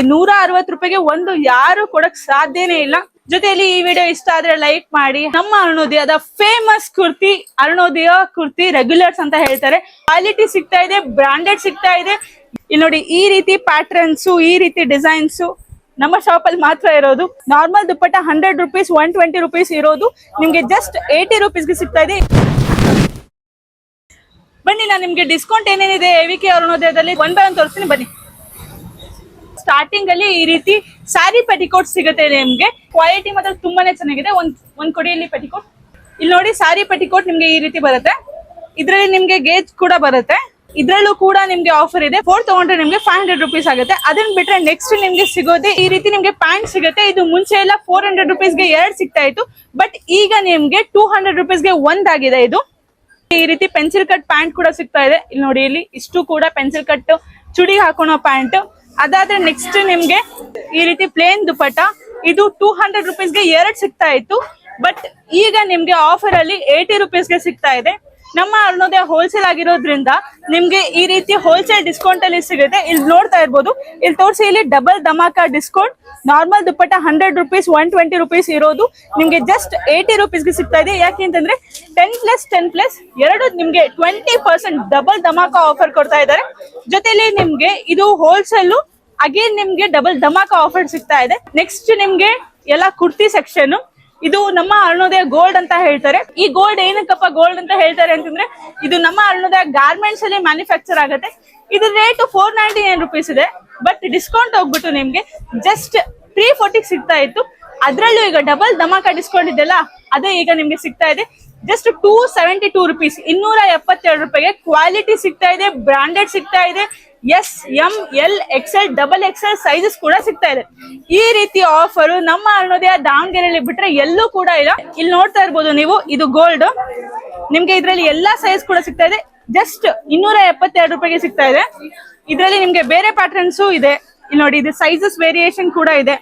160 ರೂಪಾಯಿಗೆ ಒಂದು ಯಾರು ಕೊಡಕ್ ಸಾಧ್ಯನೇ ಇಲ್ಲ. ಜೊತೆಯಲ್ಲಿ ಈ ವಿಡಿಯೋ ಇಷ್ಟ ಆದ್ರೆ ಲೈಕ್ ಮಾಡಿ. ನಮ್ಮ ಅರುಣೋದಯದ ಫೇಮಸ್ ಕುರ್ತಿ ಅರುಣೋದಯ ಕುರ್ತಿ ರೆಗ್ಯುಲರ್ಸ್ ಅಂತ ಹೇಳ್ತಾರೆ. ಕ್ವಾಲಿಟಿ ಸಿಗ್ತಾ ಇದೆ, ಬ್ರಾಂಡೆಡ್ ಸಿಗ್ತಾ ಇದೆ. ಇಲ್ಲಿ ನೋಡಿ, ಈ ರೀತಿ ಪ್ಯಾಟರ್ನ್ಸ್, ಈ ರೀತಿ ಡಿಸೈನ್ಸ್ ನಮ್ಮ ಶಾಪ್ ಅಲ್ಲಿ ಮಾತ್ರ ಇರೋದು. ನಾರ್ಮಲ್ ದುಪ್ಪಟ್ಟ 100 ರೂಪೀಸ್, 120 ರೂಪೀಸ್ ಇರೋದು ನಿಮ್ಗೆ ಜಸ್ಟ್ 80 ರೂಪೀಸ್ಗೆ ಸಿಗ್ತಾ ಇದೆ. ಬನ್ನಿ, ನಾನು ನಿಮ್ಗೆ ಡಿಸ್ಕೌಂಟ್ ಏನೇನಿದೆ ಎವಿಕೆ ಅರುಣೋದಯದಲ್ಲಿ ಒನ್ ಬೈ ಒನ್ ತೋರಿಸ್ತೀನಿ. ಬನ್ನಿ. ಸ್ಟಾರ್ಟಿಂಗ್ ಅಲ್ಲಿ ಈ ರೀತಿ ಸ್ಯಾರಿ ಪೆಟಿಕೋಟ್ ಸಿಗುತ್ತೆ ನಿಮ್ಗೆ. ಕ್ವಾಲಿಟಿ ಮಾತ್ರ ತುಂಬಾನೇ ಚೆನ್ನಾಗಿದೆ. ಒಂದ್ ಕೊಡಿಯಲ್ಲಿ ಪೆಟಿಕೋಟ್. ಇಲ್ಲಿ ನೋಡಿ, ಸ್ಯಾರಿ ಪೆಟಿಕೋಟ್ ನಿಮ್ಗೆ ಈ ರೀತಿ ಬರುತ್ತೆ. ಇದ್ರಲ್ಲಿ ನಿಮ್ಗೆ ಗೇಜ್ ಕೂಡ ಬರುತ್ತೆ. ಇದ್ರಲ್ಲೂ ಕೂಡ ನಿಮ್ಗೆ ಆಫರ್ ಇದೆ. 4 ತಗೊಂಡ್ರೆ ನಿಮ್ಗೆ 500 ರೂಪೀಸ್ ಆಗುತ್ತೆ. ಅದನ್ನ ಬಿಟ್ರೆ ನೆಕ್ಸ್ಟ್ ನಿಮ್ಗೆ ಸಿಗೋದೆ ಈ ರೀತಿ ನಿಮ್ಗೆ ಪ್ಯಾಂಟ್ ಸಿಗುತ್ತೆ. ಇದು ಮುಂಚೆ ಎಲ್ಲ 400 ರೂಪೀಸ್ಗೆ 2 ಸಿಗ್ತಾ ಇತ್ತು. ಬಟ್ ಈಗ ನಿಮ್ಗೆ 200 ರೂಪೀಸ್ಗೆ 1 ಆಗಿದೆ. ಇದು ಈ ರೀತಿ ಪೆನ್ಸಿಲ್ ಕಟ್ ಪ್ಯಾಂಟ್ ಕೂಡ ಸಿಗ್ತಾ ಇದೆ. ಇಲ್ಲಿ ನೋಡಿ, ಇಲ್ಲಿ ಇಷ್ಟು ಕೂಡ ಪೆನ್ಸಿಲ್ ಕಟ್ ಚುಡಿ ಹಾಕೋಣೋ ಪ್ಯಾಂಟ್. ಅದಾದ್ರೆ ನೆಕ್ಸ್ಟ್ ನಿಮ್ಗೆ ಈ ರೀತಿ ಪ್ಲೇನ್ ದುಪಟ್ಟ. ಇದು 200 ರೂಪೀಸ್ಗೆ 2 ಸಿಗ್ತಾ ಇತ್ತು. ಬಟ್ ಈಗ ನಿಮ್ಗೆ ಆಫರ್ ಅಲ್ಲಿ 80 ರೂಪೀಸ್ಗೆ ಸಿಗ್ತಾ ಇದೆ. ನಮ್ಮ ಅರುಣೋದಯ ಹೋಲ್ಸೇಲ್ ಆಗಿರೋದ್ರಿಂದ ನಿಮ್ಗೆ ಈ ರೀತಿ ಹೋಲ್ಸೇಲ್ ಡಿಸ್ಕೌಂಟ್ ಅಲ್ಲಿ ಸಿಗುತ್ತೆ. ಇಲ್ಲಿ ನೋಡ್ತಾ ಇರ್ಬೋದು, ಇಲ್ಲಿ ತೋರಿಸಿ, ಇಲ್ಲಿ ಡಬಲ್ ಧಮಾಕ ಡಿಸ್ಕೌಂಟ್. ನಾರ್ಮಲ್ ದುಪ್ಪಟ್ಟ 100 ರೂಪೀಸ್, 120 ರೂಪೀಸ್ ಇರೋದು ನಿಮ್ಗೆ ಜಸ್ಟ್ 80 ರೂಪೀಸ್ಗೆ ಸಿಗ್ತಾ ಇದೆ. ಯಾಕೆ ಅಂತಂದ್ರೆ 10+10+ ಎರಡು ನಿಮ್ಗೆ 20% ಡಬಲ್ ಧಮಾಕ ಆಫರ್ ಕೊಡ್ತಾ ಇದ್ದಾರೆ. ಜೊತೆಲಿ ನಿಮ್ಗೆ ಇದು ಹೋಲ್ಸೇಲ್ ಅಗೇನ್ ನಿಮ್ಗೆ ಡಬಲ್ ಧಮಾಕ ಆಫರ್ ಸಿಗ್ತಾ ಇದೆ. ನೆಕ್ಸ್ಟ್ ನಿಮ್ಗೆ ಎಲ್ಲ ಕುರ್ತಿ ಸೆಕ್ಷನ್. ಇದು ನಮ್ಮ ಅರುಣೋದಯ ಗೋಲ್ಡ್ ಅಂತ ಹೇಳ್ತಾರೆ. ಈ ಗೋಲ್ಡ್ ಏನಕ್ಕಪ್ಪ ಗೋಲ್ಡ್ ಅಂತ ಹೇಳ್ತಾರೆ ಅಂತಂದ್ರೆ, ಇದು ನಮ್ಮ ಅರುಣೋದಯ ಗಾರ್ಮೆಂಟ್ಸ್ ಅಲ್ಲಿ ಮ್ಯಾನುಫ್ಯಾಕ್ಚರ್ ಆಗುತ್ತೆ. ಇದ್ರ ರೇಟ್ 499 ರೂಪೀಸ್ ಇದೆ. ಬಟ್ ಡಿಸ್ಕೌಂಟ್ ಹೋಗ್ಬಿಟ್ಟು ನಿಮ್ಗೆ ಜಸ್ಟ್ 340 ಸಿಗ್ತಾ ಇತ್ತು. ಅದ್ರಲ್ಲೂ ಈಗ ಡಬಲ್ ಧಮಾಕ ಡಿಸ್ಕೌಂಟ್ ಇದೆಲ್ಲ, ಅದೇ ಈಗ ನಿಮ್ಗೆ ಸಿಗ್ತಾ ಇದೆ ಜಸ್ಟ್ 272 ರೂಪೀಸ್, 272 ರೂಪಾಯಿಗೆ. ಕ್ವಾಲಿಟಿ ಸಿಗ್ತಾ ಇದೆ, ಬ್ರಾಂಡೆಡ್ ಸಿಗ್ತಾ ಇದೆ. S, M, L, XL, XXL sizes ಕೂಡ ಸಿಗ್ತಾ ಇದೆ. ಈ ರೀತಿ ಆಫರ್ ನಮ್ಮ ಅರುಣೋದಯ ದಾವಣಗೆರೆಯಲ್ಲಿ ಬಿಟ್ರೆ ಎಲ್ಲೂ ಕೂಡ ಇಲ್ಲ. ಇಲ್ಲಿ ನೋಡ್ತಾ ಇರ್ಬೋದು ನೀವು, ಇದು ಗೋಲ್ಡ್. ನಿಮ್ಗೆ ಇದ್ರಲ್ಲಿ ಎಲ್ಲಾ ಸೈಜ್ ಕೂಡ ಸಿಗ್ತಾ ಇದೆ. ಜಸ್ಟ್ 272 ರೂಪಾಯಿಗೆ ಸಿಗ್ತಾ ಇದೆ. ಇದ್ರಲ್ಲಿ ನಿಮ್ಗೆ ಬೇರೆ ಪ್ಯಾಟರ್ನ್ಸ್ ಇದೆ. ಇಲ್ಲಿ ನೋಡಿ, ಇದು ಸೈಜಸ್ ವೇರಿಯೇಷನ್ ಕೂಡ ಇದೆ.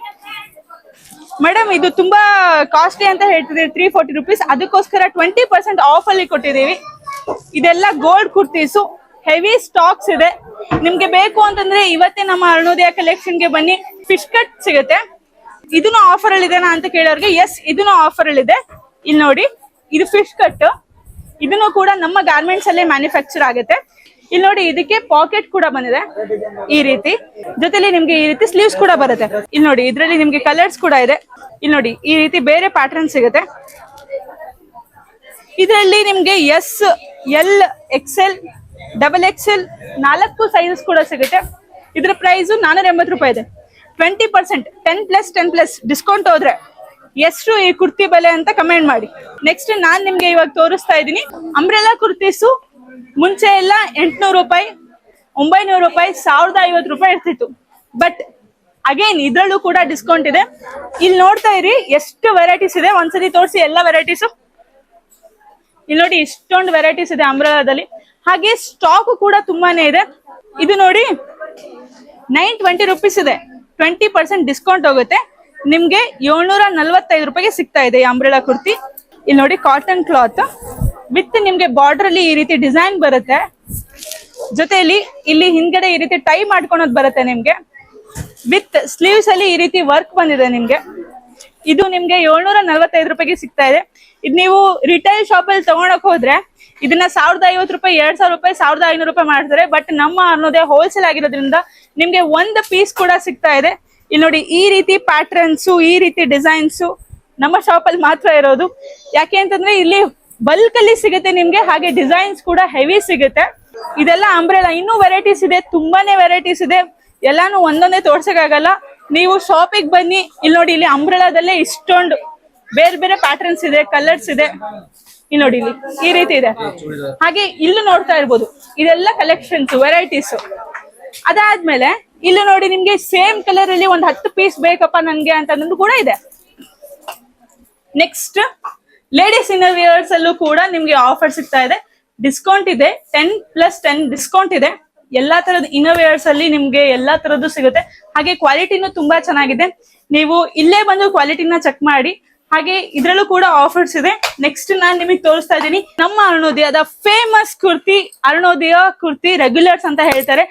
ಮೇಡಮ್, ಇದು ತುಂಬಾ ಕಾಸ್ಟ್ಲಿ ಅಂತ ಹೇಳ್ತಿದ್ದೀವಿ, 340 ರೂಪೀಸ್. ಅದಕ್ಕೋಸ್ಕರ 20% ಆಫ್ ಅಲ್ಲಿ ಕೊಟ್ಟಿದೀವಿ. ಇದೆಲ್ಲ ಗೋಲ್ಡ್ ಕುರ್ತೀಸು, ಹೆವಿ ಸ್ಟಾಕ್ಸ್ ಇದೆ. ನಿಮ್ಗೆ ಬೇಕು ಅಂತಂದ್ರೆ ಇವತ್ತೇ ನಮ್ಮ ಅರುಣೋದಯ ಕಲೆಕ್ಷನ್ ಗೆ ಬನ್ನಿ. ಫಿಶ್ ಕಟ್ ಸಿಗುತ್ತೆ. ಇದನ್ನು ಆಫರ್ ಅಲ್ಲಿ ಇದೆನಾ ಅಂತ ಕೇಳೋರ್ಗೆ, ಎಸ್, ಇದನ್ನು ಆಫರ್ ಅಲ್ಲಿ ಇದೆ. ಇಲ್ಲಿ ನೋಡಿ, ಇದು ಫಿಶ್ ಕಟ್. ಇದನ್ನು ಕೂಡ ನಮ್ಮ ಗಾರ್ಮೆಂಟ್ಸ್ ಅಲ್ಲೇ ಮ್ಯಾನುಫ್ಯಾಕ್ಚರ್ ಆಗುತ್ತೆ. ಇಲ್ಲಿ ನೋಡಿ, ಇದಕ್ಕೆ ಪಾಕೆಟ್ ಕೂಡ ಬಂದಿದೆ ಈ ರೀತಿ. ಜೊತೆಲಿ ನಿಮ್ಗೆ ಈ ರೀತಿ ಸ್ಲೀವ್ಸ್ ಕೂಡ ಬರುತ್ತೆ. ಇಲ್ಲಿ ನೋಡಿ, ಇದ್ರಲ್ಲಿ ನಿಮ್ಗೆ ಕಲರ್ಸ್ ಕೂಡ ಇದೆ. ಇಲ್ಲಿ ನೋಡಿ, ಈ ರೀತಿ ಬೇರೆ ಪ್ಯಾಟರ್ನ್ ಸಿಗುತ್ತೆ. ಇದರಲ್ಲಿ ನಿಮ್ಗೆ S, L, XL, XXL 4 sizes ಕೂಡ ಸಿಗುತ್ತೆ. ಇದ್ರ ಪ್ರೈಸ್ 480 ರೂಪಾಯಿ ಇದೆ. 20% 10+10+ ಡಿಸ್ಕೌಂಟ್ ಹೋದ್ರೆ ಎಷ್ಟು ಈ ಕುರ್ತಿ ಬೆಲೆ ಅಂತ ಕಮೆಂಟ್ ಮಾಡಿ. ನೆಕ್ಸ್ಟ್ ನಾನ್ ನಿಮ್ಗೆ ಇವಾಗ ತೋರಿಸ್ತಾ ಇದ್ದೀನಿ ಅಂಬ್ರೆಲಾ ಕುರ್ತೀಸು. ಮುಂಚೆ ಎಲ್ಲ 800 ರೂಪಾಯಿ, 900 ರೂಪಾಯಿ, 1050 ರೂಪಾಯಿ ಇರ್ತಿತ್ತು. ಬಟ್ ಅಗೇನ್ ಇದ್ರಲ್ಲೂ ಕೂಡ ಡಿಸ್ಕೌಂಟ್ ಇದೆ. ಇಲ್ಲಿ ನೋಡ್ತಾ ಇರಿ, ಎಷ್ಟು ವೆರೈಟೀಸ್ ಇದೆ. ಒಂದ್ಸರಿ ತೋರಿಸಿ ಎಲ್ಲ ವೆರೈಟೀಸು. ಇಲ್ಲಿ ನೋಡಿ, ಇಷ್ಟೊಂದು ವೆರೈಟೀಸ್ ಇದೆ ಅಂಬ್ರೆಲಾದಲ್ಲಿ. ಹಾಗೆ ಸ್ಟಾಕ್ ಕೂಡ ತುಂಬಾನೇ ಇದೆ. ಇದು ನೋಡಿ, 920 ರೂಪೀಸ್ ಇದೆ. 20% ಡಿಸ್ಕೌಂಟ್ ಹೋಗುತ್ತೆ. ನಿಮ್ಗೆ 745 ರೂಪಾಯಿಗೆ ಸಿಗ್ತಾ ಇದೆ ಈ ಅಂಬ್ರೆಲಾ ಕುರ್ತಿ. ಇಲ್ಲಿ ನೋಡಿ, ಕಾಟನ್ ಕ್ಲಾತ್ ವಿತ್ ನಿಮ್ಗೆ ಬಾರ್ಡರ್ ಅಲ್ಲಿ ಈ ರೀತಿ ಡಿಸೈನ್ ಬರುತ್ತೆ. ಜೊತೆಯಲ್ಲಿ ಇಲ್ಲಿ ಹಿಂದ್ಗಡೆ ಈ ರೀತಿ ಟೈ ಮಾಡ್ಕೊಳೋದು ಬರುತ್ತೆ ನಿಮ್ಗೆ. ವಿತ್ ಸ್ಲೀವ್ಸ್ ಅಲ್ಲಿ ಈ ರೀತಿ ವರ್ಕ್ ಬಂದಿದೆ ನಿಮ್ಗೆ. ಇದು ನಿಮ್ಗೆ 745 ರೂಪಾಯಿಗೆ ಸಿಗ್ತಾ ಇದೆ. ಇದು ನೀವು ರಿಟೈಲ್ ಶಾಪ್ ಅಲ್ಲಿ ತಗೊಳಕ್ ಹೋದ್ರೆ ಇದನ್ನ 1050 ರೂಪಾಯಿ, 2000 ರೂಪಾಯಿ, 1500 ರೂಪಾಯಿ ಮಾಡ್ತಾರೆ. ಬಟ್ ನಮ್ಮ ಅನ್ನೋದೇ ಹೋಲ್ಸೇಲ್ ಆಗಿರೋದ್ರಿಂದ ನಿಮ್ಗೆ ಒಂದು ಪೀಸ್ ಕೂಡ ಸಿಗ್ತಾ ಇದೆ. ಇಲ್ಲಿ ನೋಡಿ, ಈ ರೀತಿ ಪ್ಯಾಟರ್ನ್ಸ್, ಈ ರೀತಿ ಡಿಸೈನ್ಸ್ ನಮ್ಮ ಶಾಪ್ ಅಲ್ಲಿ ಮಾತ್ರ ಇರೋದು. ಯಾಕೆ ಅಂತಂದ್ರೆ ಇಲ್ಲಿ ಬಲ್ಕ್ ಅಲ್ಲಿ ಸಿಗುತ್ತೆ ನಿಮ್ಗೆ. ಹಾಗೆ ಡಿಸೈನ್ಸ್ ಕೂಡ ಹೆವಿ ಸಿಗುತ್ತೆ. ಇದೆಲ್ಲ ಅಂಬ್ರೆಲಾ. ಇನ್ನೂ ವೆರೈಟೀಸ್ ಇದೆ, ತುಂಬಾನೇ ವೆರೈಟೀಸ್ ಇದೆ. ಎಲ್ಲಾನು ಒಂದೊಂದೇ ತೋರ್ಸಕ್ಕಾಗಲ್ಲ. ನೀವು ಶಾಪಿಗೆ ಬನ್ನಿ. ಇಲ್ಲಿ ನೋಡಿ, ಇಲ್ಲಿ ಅಂಬ್ರೆಲಾದಲ್ಲೇ ಇಷ್ಟೊಂದು ಬೇರೆ ಬೇರೆ ಪ್ಯಾಟರ್ನ್ಸ್ ಇದೆ, ಕಲರ್ಸ್ ಇದೆ. ಇಲ್ಲಿ ನೋಡಿ, ಇಲ್ಲಿ ಈ ರೀತಿ ಇದೆ. ಹಾಗೆ ಇಲ್ಲಿ ನೋಡ್ತಾ ಇರ್ಬೋದು, ಇದೆಲ್ಲ ಕಲೆಕ್ಷನ್ಸ್, ವೆರೈಟೀಸ್. ಅದಾದ್ಮೇಲೆ ಇಲ್ಲಿ ನೋಡಿ, ನಿಮ್ಗೆ ಸೇಮ್ ಕಲರ್ ಅಲ್ಲಿ ಒಂದು 10 ಪೀಸ್ ಬೇಕಪ್ಪ ನನ್ಗೆ ಅಂತಂದ್ರೂ ಕೂಡ ಇದೆ. ನೆಕ್ಸ್ಟ್ ಲೇಡೀಸ್ ಇನ್ನರ್ ವಿಯರ್ಸ್ ಅಲ್ಲೂ ಕೂಡ ನಿಮ್ಗೆ ಆಫರ್ ಸಿಗ್ತಾ ಇದೆ. ಡಿಸ್ಕೌಂಟ್ ಇದೆ, 10+10 ಡಿಸ್ಕೌಂಟ್ ಇದೆ. ಎಲ್ಲಾ ತರದ ಇನ್ನರ್ ವಿಯರ್ಸ್ ಅಲ್ಲಿ ನಿಮ್ಗೆ ಎಲ್ಲಾ ತರದ್ದು ಸಿಗುತ್ತೆ. ಹಾಗೆ ಕ್ವಾಲಿಟಿನೂ ತುಂಬಾ ಚೆನ್ನಾಗಿದೆ. ನೀವು ಇಲ್ಲೇ ಬಂದು ಕ್ವಾಲಿಟಿನ ಚೆಕ್ ಮಾಡಿ. ಹಾಗೆ ಇದ್ರಲ್ಲೂ ಕೂಡ ಆಫರ್ಸ್ ಇದೆ. ನೆಕ್ಸ್ಟ್ ನಾನ್ ನಿಮಗೆ ತೋರಿಸ್ತಾ ಇದ್ದೀನಿ ನಮ್ಮ ಅರುಣೋದಯದ ಫೇಮಸ್ ಕುರ್ತಿ ಅರುಣೋದಯ ಕುರ್ತಿ ರೆಗ್ಯುಲರ್ಸ್ ಅಂತ ಹೇಳ್ತಾರೆ.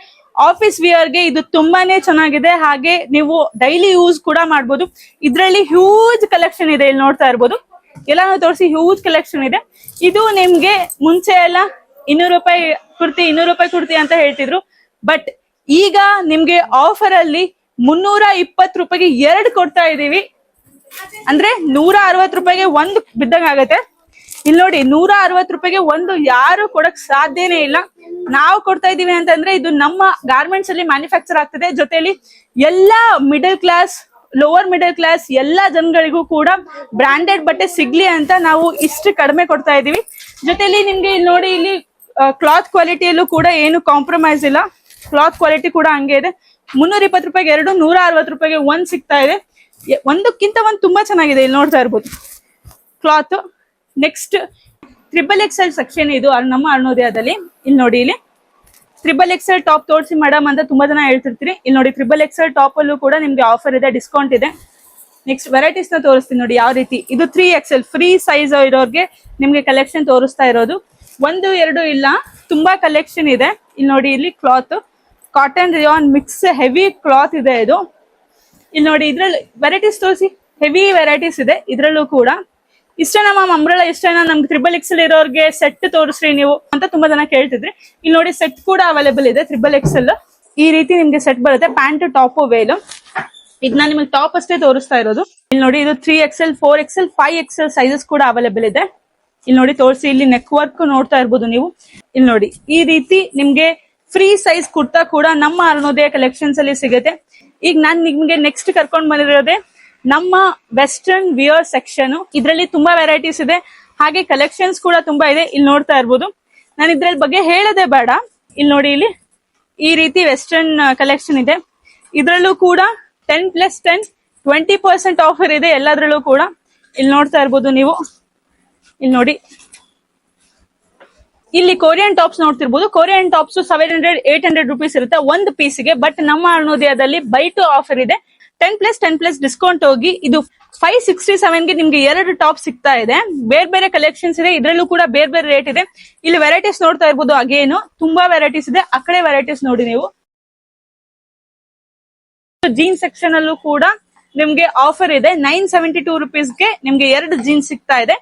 ಆಫೀಸ್ ವಿಯರ್ ಗೆ ಇದು ತುಂಬಾನೇ ಚೆನ್ನಾಗಿದೆ. ಹಾಗೆ ನೀವು ಡೈಲಿ ಯೂಸ್ ಕೂಡ ಮಾಡ್ಬೋದು. ಇದ್ರಲ್ಲಿ ಹ್ಯೂಜ್ ಕಲೆಕ್ಷನ್ ಇದೆ, ಇಲ್ಲಿ ನೋಡ್ತಾ ಇರ್ಬೋದು. ಎಲ್ಲಾನು ತೋರಿಸಿ, ಹ್ಯೂಜ್ ಕಲೆಕ್ಷನ್ ಇದೆ. ಇದು ನಿಮ್ಗೆ ಮುಂಚೆ ಎಲ್ಲ 200 ರೂಪಾಯಿ ಕುರ್ತಿ 200 ರೂಪಾಯಿ ಕುರ್ತಿ ಅಂತ ಹೇಳ್ತಿದ್ರು. ಬಟ್ ಈಗ ನಿಮ್ಗೆ ಆಫರ್ ಅಲ್ಲಿ 320 ರೂಪಾಯಿಗೆ 2 ಕೊಡ್ತಾ ಇದೀವಿ. ಅಂದ್ರೆ 160 ರೂಪಾಯಿಗೆ ಒಂದು ಬಿದ್ದಂಗ ಆಗತ್ತೆ. ಇಲ್ಲಿ ನೋಡಿ, 160 ರೂಪಾಯಿಗೆ ಒಂದು ಯಾರು ಕೊಡಕ್ ಸಾಧ್ಯನೇ ಇಲ್ಲ. ನಾವು ಕೊಡ್ತಾ ಇದೀವಿ ಅಂತಂದ್ರೆ ಇದು ನಮ್ಮ ಗಾರ್ಮೆಂಟ್ಸ್ ಅಲ್ಲಿ ಮ್ಯಾನುಫ್ಯಾಕ್ಚರ್ ಆಗ್ತದೆ. ಜೊತೆಲಿ ಎಲ್ಲಾ middle class, lower middle class ಎಲ್ಲಾ ಜನಗಳಿಗೂ ಕೂಡ ಬ್ರಾಂಡೆಡ್ ಬಟ್ಟೆ ಸಿಗ್ಲಿ ಅಂತ ನಾವು ಇಷ್ಟು ಕಡಿಮೆ ಕೊಡ್ತಾ ಇದೀವಿ. ಜೊತೆಲಿ ನಿಮ್ಗೆ ಇಲ್ಲಿ ನೋಡಿ, ಇಲ್ಲಿ ಕ್ಲಾತ್ ಕ್ವಾಲಿಟಿಯಲ್ಲೂ ಕೂಡ ಏನು ಕಾಂಪ್ರಮೈಸ್ ಇಲ್ಲ. ಕ್ಲಾತ್ ಕ್ವಾಲಿಟಿ ಕೂಡ ಹಂಗೆ ಇದೆ. 320 ರೂಪಾಯಿಗೆ 2, 160 ರೂಪಾಯಿಗೆ 1 ಸಿಗ್ತಾ ಇದೆ. ಒಂದಕ್ಕಿಂತ ಒಂದು ತುಂಬಾ ಚೆನ್ನಾಗಿದೆ, ಇಲ್ಲಿ ನೋಡ್ತಾ ಇರ್ಬೋದು ಕ್ಲಾತ್. ನೆಕ್ಸ್ಟ್ XXL ಸೆಕ್ಷನ್ ಇದು ನಮ್ಮ ಅರುಣೋದಯದಲ್ಲಿ. ಇಲ್ಲಿ ನೋಡಿ, ಇಲ್ಲಿ XXL ಟಾಪ್ ತೋರಿಸಿ ಮೇಡಮ್ ಅಂತ ತುಂಬಾ ಜನ ಹೇಳ್ತಿರ್ತೀರಿ. ಇಲ್ಲಿ ನೋಡಿ, XXL ಟಾಪ್ ಅಲ್ಲೂ ಕೂಡ ನಿಮ್ಗೆ ಆಫರ್ ಇದೆ, ಡಿಸ್ಕೌಂಟ್ ಇದೆ. ನೆಕ್ಸ್ಟ್ ವೆರೈಟೀಸ್ ನ ತೋರಿಸ್ತೀನಿ ನೋಡಿ ಯಾವ ರೀತಿ. ಇದು 3XL ಫ್ರೀ ಸೈಜ್ ಇರೋರ್ಗೆ ನಿಮ್ಗೆ ಕಲೆಕ್ಷನ್ ತೋರಿಸ್ತಾ ಇರೋದು. 1, 2 ಇಲ್ಲ, ತುಂಬಾ ಕಲೆಕ್ಷನ್ ಇದೆ. ಇಲ್ಲಿ ನೋಡಿ, ಇಲ್ಲಿ cloth cotton rayon mix heavy cloth ಇದೆ ಇದು. ಇಲ್ಲಿ ನೋಡಿ, ಇದ್ರಲ್ಲಿ ವೆರೈಟೀಸ್ ತೋರಿಸಿ, ಹೆವಿ ವೆರೈಟೀಸ್ ಇದೆ ಇದ್ರಲ್ಲೂ ಕೂಡ. ಇಷ್ಟೇನಾ ಮ್ಯಾಮ್ ಅಂಬ್ರೆಲಾ ಇಷ್ಟೇನಾ, ನಮ್ಗೆ XXL ಇರೋರ್ಗೆ ಸೆಟ್ ತೋರಿಸ್ರಿ ನೀವು ಅಂತ ತುಂಬಾ ಜನ ಕೇಳ್ತಿದ್ರಿ. ಇಲ್ಲಿ ನೋಡಿ, ಸೆಟ್ ಕೂಡ ಅವೈಲೇಬಲ್ ಇದೆ XXL. ಈ ರೀತಿ ನಿಮ್ಗೆ ಸೆಟ್ ಬರುತ್ತೆ, ಪ್ಯಾಂಟ್ ಟಾಪ್ ವೇಲ್. ಇದನ್ನ ನಿಮ್ಗೆ ಟಾಪ್ ಅಷ್ಟೇ ತೋರಿಸ್ತಾ ಇರೋದು. ಇಲ್ಲಿ ನೋಡಿ, ಇದು 3XL 4XL 5XL ಸೈಜಸ್ ಕೂಡ ಅವೈಲೇಬಲ್ ಇದೆ. ಇಲ್ಲಿ ನೋಡಿ ತೋರಿಸಿ, ಇಲ್ಲಿ ನೆಕ್ ವರ್ಕ್ ನೋಡ್ತಾ ಇರ್ಬೋದು ನೀವು. ಇಲ್ಲಿ ನೋಡಿ, ಈ ರೀತಿ ನಿಮ್ಗೆ ಫ್ರೀ ಸೈಜ್ ಕುರ್ತಾ ಕೂಡ ನಮ್ಮ ಅರುಣೋದಯ ಕಲೆಕ್ಷನ್ಸ್ ಅಲ್ಲಿ ಸಿಗುತ್ತೆ. ಈಗ ನಾನ್ ನಿಮ್ಗೆ ನೆಕ್ಸ್ಟ್ ಕರ್ಕೊಂಡ್ ಬಂದಿರೋದೇ ನಮ್ಮ ವೆಸ್ಟರ್ನ್ ವಿಯರ್ ಸೆಕ್ಷನ್. ಇದ್ರಲ್ಲಿ ತುಂಬಾ ವೆರೈಟೀಸ್ ಇದೆ, ಹಾಗೆ ಕಲೆಕ್ಷನ್ಸ್ ಕೂಡ ತುಂಬಾ ಇದೆ. ಇಲ್ಲಿ ನೋಡ್ತಾ ಇರ್ಬೋದು. ನಾನು ಇದ್ರಲ್ಲಿ ಬಗ್ಗೆ ಹೇಳೋದೇ ಬೇಡ. ಇಲ್ಲಿ ನೋಡಿ, ಇಲ್ಲಿ ಈ ರೀತಿ ವೆಸ್ಟರ್ನ್ ಕಲೆಕ್ಷನ್ ಇದೆ. ಇದ್ರಲ್ಲೂ ಕೂಡ 10+10 20% ಆಫರ್ ಇದೆ ಎಲ್ಲದ್ರಲ್ಲೂ ಕೂಡ. ಇಲ್ಲಿ ನೋಡ್ತಾ ಇರ್ಬೋದು ನೀವು. ಇಲ್ಲಿ ನೋಡಿ, ಇಲ್ಲಿ ಕೊರಿಯನ್ ಟಾಪ್ಸ್ ನೋಡ್ತಿರ್ಬೋದು. ಕೊರಿಯನ್ ಟಾಪ್ಸ್ 700-800 ರೂಪೀಸ್ ಇರುತ್ತೆ ಒಂದು ಪೀಸ್ಗೆ. ಬಟ್ ನಮ್ಮ ಅರುಣೋದಯದಲ್ಲಿ ಬೈ ಟು ಆಫರ್ ಇದೆ. 10+10+ ಡಿಸ್ಕೌಂಟ್ ಹೋಗಿ ಇದು 567ಗೆ ನಿಮ್ಗೆ 2 ಟಾಪ್ ಸಿಗ್ತಾ ಇದೆ. ಬೇರೆ ಬೇರೆ ಕಲೆಕ್ಷನ್ಸ್ ಇದೆ, ಇದ್ರಲ್ಲೂ ಕೂಡ ಬೇರೆ ಬೇರೆ ರೇಟ್ ಇದೆ. ಇಲ್ಲಿ ವೆರೈಟೀಸ್ ನೋಡ್ತಾ ಇರ್ಬೋದು. ಅಗೇನು ತುಂಬಾ ವೆರೈಟೀಸ್ ಇದೆ. ಆ ಕಡೆ ವೆರೈಟೀಸ್ ನೋಡಿ ನೀವು. ಜೀನ್ಸ್ ಸೆಕ್ಷನ್ ಅಲ್ಲೂ ಕೂಡ ನಿಮ್ಗೆ ಆಫರ್ ಇದೆ. 972 ರೂಪೀಸ್ಗೆ ನಿಮ್ಗೆ 2 ಜೀನ್ಸ್ ಸಿಗ್ತಾ ಇದೆ.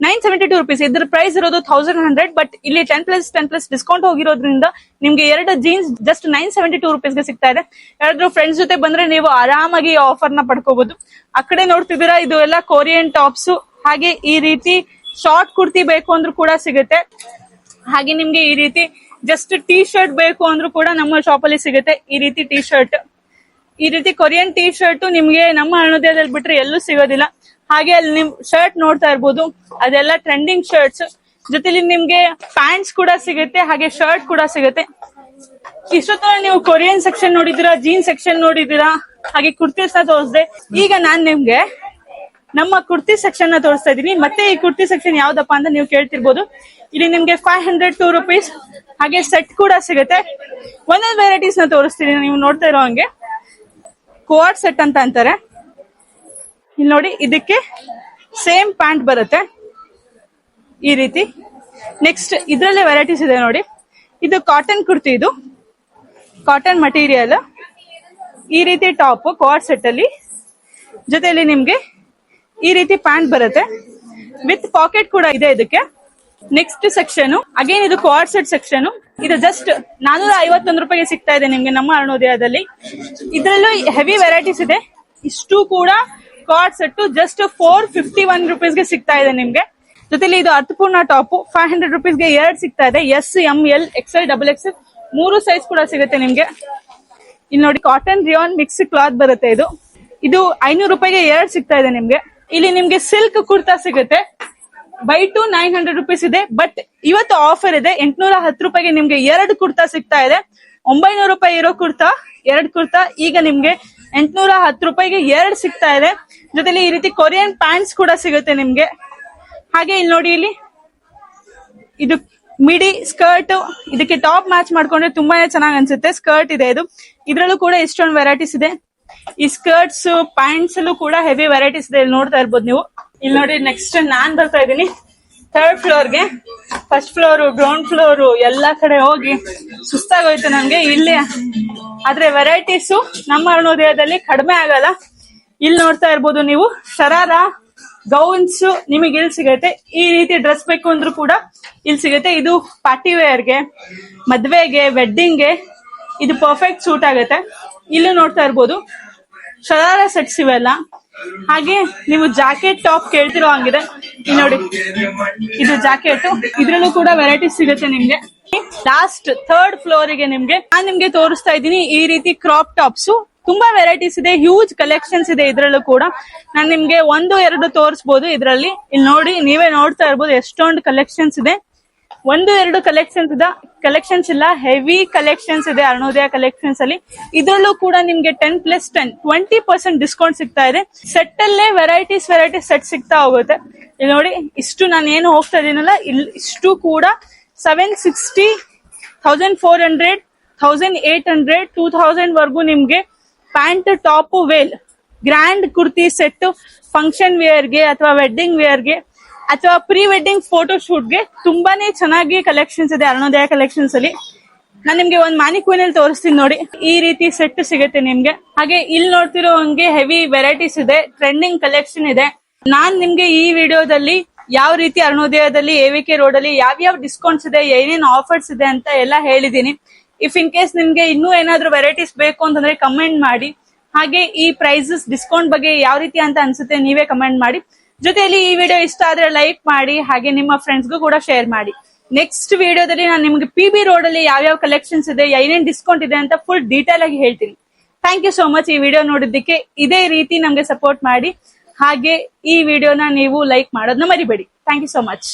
972 ರೂಪೀಸ್. ಇದ್ರ ಪ್ರೈಸ್ ಇರೋದು 1100. ಬಟ್ ಇಲ್ಲಿ 10+10+ ಡಿಸ್ಕೌಂಟ್ ಹೋಗಿರೋದ್ರಿಂದ ನಿಮ್ಗೆ 2 ಜೀನ್ಸ್ ಜಸ್ಟ್ 972 ರೂಪೀಸ್ಗೆ ಸಿಗ್ತಾ ಇದೆ. ಯಾರಾದ್ರೂ ಫ್ರೆಂಡ್ಸ್ ಜೊತೆ ಬಂದ್ರೆ ನೀವು ಆರಾಮಾಗಿ ಆಫರ್ ನ ಪಡ್ಕೋಬಹುದು. ಆ ಕಡೆ ನೋಡ್ತಿದ್ದೀರಾ, ಇದು ಎಲ್ಲ ಕೊರಿಯನ್ ಟಾಪ್ಸ್. ಹಾಗೆ ಈ ರೀತಿ ಶಾರ್ಟ್ ಕುರ್ತಿ ಬೇಕು ಅಂದ್ರೂ ಕೂಡ ಸಿಗುತ್ತೆ. ಹಾಗೆ ನಿಮ್ಗೆ ಈ ರೀತಿ ಜಸ್ಟ್ ಟೀ ಶರ್ಟ್ ಬೇಕು ಅಂದ್ರೂ ಕೂಡ ನಮ್ಮ ಶಾಪ್ ಅಲ್ಲಿ ಸಿಗುತ್ತೆ. ಈ ರೀತಿ ಟೀ ಶರ್ಟ್, ಈ ರೀತಿ ಕೊರಿಯನ್ ಟೀ ಶರ್ಟ್ ನಿಮ್ಗೆ ನಮ್ಮ ಅರುಣೋದಯದಲ್ಲಿ ಬಿಟ್ರೆ ಎಲ್ಲೂ ಸಿಗೋದಿಲ್ಲ. ಹಾಗೆ ಅಲ್ಲಿ ನಿಮ್ ಶರ್ಟ್ ನೋಡ್ತಾ ಇರ್ಬೋದು, ಅದೆಲ್ಲ ಟ್ರೆಂಡಿಂಗ್ ಶರ್ಟ್ಸ್. ಜೊತೆಲಿ ನಿಮ್ಗೆ ಪ್ಯಾಂಟ್ಸ್ ಕೂಡ ಸಿಗುತ್ತೆ, ಹಾಗೆ ಶರ್ಟ್ ಕೂಡ ಸಿಗುತ್ತೆ. ಇಷ್ಟೊತ್ತ ನೀವು ಕೊರಿಯನ್ ಸೆಕ್ಷನ್ ನೋಡಿದೀರಾ, ಜೀನ್ಸ್ ಸೆಕ್ಷನ್ ನೋಡಿದೀರಾ, ಹಾಗೆ ಕುರ್ತೀಸ್ ನ ತೋರಿಸ್ದೆ. ಈಗ ನಾನ್ ನಿಮ್ಗೆ ನಮ್ಮ ಕುರ್ತಿ ಸೆಕ್ಷನ್ ನ ತೋರಿಸ್ತಾ ಇದೀನಿ. ಮತ್ತೆ ಈ ಕುರ್ತಿ ಸೆಕ್ಷನ್ ಯಾವ್ದಪ್ಪ ಅಂತ ನೀವು ಕೇಳ್ತಿರ್ಬೋದು. ಇಲ್ಲಿ ನಿಮ್ಗೆ 502 ರೂಪೀಸ್ ಹಾಗೆ ಸೆಟ್ ಕೂಡ ಸಿಗುತ್ತೆ. ಒಂದೊಂದು ವೆರೈಟೀಸ್ ನ ತೋರಿಸ್ತೀನಿ, ನೀವು ನೋಡ್ತಾ ಇರೋ ಹಂಗೆ. ಕೋಆರ್ಡ್ ಸೆಟ್ ಅಂತ ಅಂತಾರೆ. ಇಲ್ಲಿ ನೋಡಿ, ಇದಕ್ಕೆ ಸೇಮ್ ಪ್ಯಾಂಟ್ ಬರುತ್ತೆ ಈ ರೀತಿ. ನೆಕ್ಸ್ಟ್ ಇದ್ರಲ್ಲೇ ವೆರೈಟೀಸ್ ಇದೆ ನೋಡಿ. ಇದು ಕಾಟನ್ ಕುರ್ತಿ, ಇದು ಕಾಟನ್ ಮಟೀರಿಯಲ್. ಈ ರೀತಿ ಟಾಪ್ ಕೋಆರ್ಡ್ ಸೆಟ್ ಅಲ್ಲಿ, ಜೊತೆಲಿ ನಿಮ್ಗೆ ಈ ರೀತಿ ಪ್ಯಾಂಟ್ ಬರುತ್ತೆ ವಿತ್ ಪಾಕೆಟ್ ಕೂಡ ಇದೆ ಇದಕ್ಕೆ. ನೆಕ್ಸ್ಟ್ ಸೆಕ್ಷನ್ ಅಗೇನ್ ಇದು ಕೋಆರ್ಡ್ ಸೆಟ್ ಸೆಕ್ಷನ್. ಇದು ಜಸ್ಟ್ 451 ರೂಪಾಯಿಗೆ ಸಿಗ್ತಾ ಇದೆ ನಿಮ್ಗೆ ನಮ್ಮ ಅರುಣೋದಯದಲ್ಲಿ. ಇದ್ರಲ್ಲೂ ಹೆವಿ ವೆರೈಟೀಸ್ ಇದೆ. ಇಷ್ಟು ಕೂಡ ಕೋಆರ್ಡ್ ಸೆಟ್ ಜಸ್ಟ್ 451 ರೂಪೀಸ್ಗೆ ಸಿಗ್ತಾ ಇದೆ ನಿಮ್ಗೆ. ಜೊತೆಲಿ ಇದು ಅರ್ಥಪೂರ್ಣ ಟಾಪ್ 500 ರೂಪೀಸ್ಗೆ 2 ಸಿಗ್ತಾ ಇದೆ. S, M, L, XL, XXL 3 size ಕೂಡ ಸಿಗುತ್ತೆ ನಿಮ್ಗೆ. ಇಲ್ಲಿ ನೋಡಿ, ಕಾಟನ್ ರಿಯಾನ್ ಮಿಕ್ಸ್ ಕ್ಲಾತ್ ಬರುತ್ತೆ ಇದು. ಇದು 500 ರೂಪಾಯಿಗೆ 2 ಸಿಗ್ತಾ ಇದೆ ನಿಮ್ಗೆ. ಇಲ್ಲಿ ನಿಮ್ಗೆ ಸಿಲ್ಕ್ ಕುರ್ತಾ ಸಿಗುತ್ತೆ. ಬೈ ಟು 900 ರೂಪೀಸ್ ಇದೆ. ಬಟ್ ಇವತ್ತು ಆಫರ್ ಇದೆ. 810 ರೂಪಾಯಿಗೆ ನಿಮ್ಗೆ 2 ಕುರ್ತಾ ಸಿಗ್ತಾ ಇದೆ. 900 ರೂಪಾಯಿ ಇರೋ ಕುರ್ತಾ 2 ಕುರ್ತಾ ಈಗ ನಿಮ್ಗೆ 810 ರೂಪಾಯಿಗೆ 2 ಸಿಗ್ತಾ ಇದೆ. ಜೊತೆಲಿ ಈ ರೀತಿ ಕೊರಿಯನ್ ಪ್ಯಾಂಟ್ಸ್ ಕೂಡ ಸಿಗುತ್ತೆ ನಿಮ್ಗೆ. ಹಾಗೆ ಇಲ್ಲಿ ನೋಡಿ, ಇಲ್ಲಿ ಇದು ಮಿಡಿ ಸ್ಕರ್ಟ್, ಇದಕ್ಕೆ ಟಾಪ್ ಮ್ಯಾಚ್ ಮಾಡ್ಕೊಂಡ್ರೆ ತುಂಬಾನೇ ಚೆನ್ನಾಗಿ ಅನ್ಸುತ್ತೆ. ಸ್ಕರ್ಟ್ ಇದೆ ಇದು. ಇದ್ರಲ್ಲೂ ಕೂಡ ಇಷ್ಟೊಂದು ವೆರೈಟೀಸ್ ಇದೆ. ಈ ಸ್ಕರ್ಟ್ಸ್ ಪ್ಯಾಂಟ್ಸ್ ಅಲ್ಲೂ ಕೂಡ ಹೆವಿ ವೆರೈಟೀಸ್ ಇದೆ. ಇಲ್ಲಿ ನೋಡ್ತಾ ಇರ್ಬೋದು ನೀವು. ಇಲ್ಲಿ ನೋಡಿ, ನೆಕ್ಸ್ಟ್ ನಾನ್ ಬರ್ತಾ ಇದ್ದೀನಿ. ಥರ್ಡ್ ಫ್ಲೋರ್ಗೆ, ಫಸ್ಟ್ ಫ್ಲೋರು, ಗ್ರೌಂಡ್ ಫ್ಲೋರು ಎಲ್ಲಾ ಕಡೆ ಹೋಗಿ ಸುಸ್ತಾಗೋಯ್ತು ನನ್ಗೆ. ಇಲ್ಲಿ ಆದ್ರೆ ವೆರೈಟೀಸು ನಮ್ಮ ಅರುಣೋದಯದಲ್ಲಿ ಕಡಿಮೆ ಆಗಲ್ಲ. ಇಲ್ಲಿ ನೋಡ್ತಾ ಇರ್ಬೋದು ನೀವು, ಶರಾರ ಗೌನ್ಸ್ ನಿಮಗೆ ಇಲ್ಲಿ ಸಿಗತ್ತೆ. ಈ ರೀತಿ ಡ್ರೆಸ್ ಬೇಕು ಅಂದ್ರೂ ಕೂಡ ಇಲ್ಲಿ ಸಿಗತ್ತೆ. ಇದು ಪಾರ್ಟಿ ವೇರ್ಗೆ, ಮದ್ವೆಗೆ, ವೆಡ್ಡಿಂಗ್ಗೆ ಇದು ಪರ್ಫೆಕ್ಟ್ ಸೂಟ್ ಆಗತ್ತೆ. ಇಲ್ಲೂ ನೋಡ್ತಾ ಇರ್ಬೋದು ಶರಾರ ಸೆಟ್ಸ್ ಇವೆಲ್ಲ. ಹಾಗೆ ನೀವು ಜಾಕೆಟ್ ಟಾಪ್ ಕೇಳ್ತಿರೋ ಹಂಗಿದೆ. ಇಲ್ಲಿ ನೋಡಿ, ಇದು ಜಾಕೆಟ್, ಇದ್ರಲ್ಲೂ ಕೂಡ ವೆರೈಟೀಸ್ ಸಿಗುತ್ತೆ ನಿಮ್ಗೆ. ಲಾಸ್ಟ್ ಥರ್ಡ್ ಫ್ಲೋರಿಗೆ ನಾನ್ ನಿಮ್ಗೆ ತೋರಿಸ್ತಾ ಇದ್ದೀನಿ ಈ ರೀತಿ ಕ್ರಾಪ್ ಟಾಪ್ಸ್. ತುಂಬಾ ವೆರೈಟೀಸ್ ಇದೆ, ಹ್ಯೂಜ್ ಕಲೆಕ್ಷನ್ಸ್ ಇದೆ ಇದ್ರಲ್ಲೂ ಕೂಡ. ನಾನ್ ನಿಮ್ಗೆ 1-2 ತೋರಿಸಬಹುದು ಇದ್ರಲ್ಲಿ. ಇಲ್ಲಿ ನೋಡಿ, ನೀವೇ ನೋಡ್ತಾ ಇರ್ಬೋದು ಎಷ್ಟೊಂದು ಕಲೆಕ್ಷನ್ಸ್ ಇದೆ. 1-2 ಕಲೆಕ್ಷನ್ಸ್ ಇಲ್ಲ, ಹೆವಿ ಕಲೆಕ್ಷನ್ಸ್ ಇದೆ ಅರುಣೋದಯ ಕಲೆಕ್ಷನ್ಸ್ ಅಲ್ಲಿ. ಇದ್ರಲ್ಲೂ ಕೂಡ ನಿಮ್ಗೆ 10+10 20% ಡಿಸ್ಕೌಂಟ್ ಸಿಗ್ತಾ ಇದೆ. ಸೆಟ್ ಅಲ್ಲೇ ವೆರೈಟೀಸ್ ಸೆಟ್ ಸಿಗ್ತಾ ಹೋಗುತ್ತೆ. ಇಲ್ಲಿ ನೋಡಿ, ಇಷ್ಟು ನಾನು ಏನು ಹೋಗ್ತಾ ಇದೀನಲ್ಲ, ಇಲ್ಲಿ ಇಷ್ಟು ಕೂಡ 760, 1400, 1800, 2000 ವರ್ಗೂ ನಿಮ್ಗೆ pant, top, veil, grand kurti set function ವೇರ್ಗೆ ಅಥವಾ ವೆಡ್ಡಿಂಗ್ ವೇರ್ಗೆ ಅಥವಾ ಪ್ರೀ ವೆಡ್ಡಿಂಗ್ ಫೋಟೋ ಶೂಟ್ಗೆ ತುಂಬಾನೇ ಚೆನ್ನಾಗಿ ಕಲೆಕ್ಷನ್ಸ್ ಇದೆ ಅರುಣೋದಯ ಕಲೆಕ್ಷನ್ಸ್ ಅಲ್ಲಿ. ನಾನ್ ನಿಮ್ಗೆ ಒಂದ್ ಮ್ಯಾನಿಕ್ವಿನ್ ಅಲ್ಲಿ ತೋರಿಸ್ತೀನಿ ನೋಡಿ, ಈ ರೀತಿ ಸೆಟ್ ಸಿಗುತ್ತೆ ನಿಮ್ಗೆ. ಹಾಗೆ ಇಲ್ಲಿ ನೋಡ್ತಿರೋ ಹಂಗೆ ಹೆವಿ ವೆರೈಟೀಸ್ ಇದೆ, ಟ್ರೆಂಡಿಂಗ್ ಕಲೆಕ್ಷನ್ ಇದೆ. ನಾನ್ ನಿಮ್ಗೆ ಈ ವಿಡಿಯೋದಲ್ಲಿ ಯಾವ ರೀತಿ ಅರುಣೋದಯದಲ್ಲಿ AVK ರೋಡ್ ಅಲ್ಲಿ ಯಾವ್ಯಾವ ಡಿಸ್ಕೌಂಟ್ಸ್ ಇದೆ, ಏನೇನ್ ಆಫರ್ಸ್ ಇದೆ ಅಂತ ಎಲ್ಲ ಹೇಳಿದೀನಿ. ಇಫ್ ಇನ್ ಕೇಸ್ ನಿಮ್ಗೆ ಇನ್ನೂ ಏನಾದ್ರು ವೆರೈಟೀಸ್ ಬೇಕು ಅಂತಂದ್ರೆ ಕಮೆಂಟ್ ಮಾಡಿ. ಹಾಗೆ ಈ ಪ್ರೈಸಸ್ ಡಿಸ್ಕೌಂಟ್ ಬಗ್ಗೆ ಯಾವ ರೀತಿ ಅಂತ ಅನ್ಸುತ್ತೆ ನೀವೇ ಕಮೆಂಟ್ ಮಾಡಿ. ಜೊತೆಯಲ್ಲಿ ಈ ವಿಡಿಯೋ ಇಷ್ಟ ಆದ್ರೆ ಲೈಕ್ ಮಾಡಿ, ಹಾಗೆ ನಿಮ್ಮ ಫ್ರೆಂಡ್ಸ್ಗೂ ಕೂಡ ಶೇರ್ ಮಾಡಿ. ನೆಕ್ಸ್ಟ್ ವಿಡಿಯೋದಲ್ಲಿ ನಾನು ನಿಮ್ಗೆ PB ರೋಡ್ ಅಲ್ಲಿ ಯಾವ್ಯಾವ ಕಲೆಕ್ಷನ್ಸ್ ಇದೆ, ಏನೇನ್ ಡಿಸ್ಕೌಂಟ್ ಇದೆ ಅಂತ ಫುಲ್ ಡೀಟೇಲ್ ಆಗಿ ಹೇಳ್ತೀನಿ. ಥ್ಯಾಂಕ್ ಯು ಸೋ ಮಚ್ ಈ ವಿಡಿಯೋ ನೋಡಿದ್ದಕ್ಕೆ. ಇದೇ ರೀತಿ ನಮ್ಗೆ ಸಪೋರ್ಟ್ ಮಾಡಿ. ಹಾಗೆ ಈ ವಿಡಿಯೋನ ನೀವು ಲೈಕ್ ಮಾಡೋದನ್ನ ಮರಿಬೇಡಿ. Thank you so much.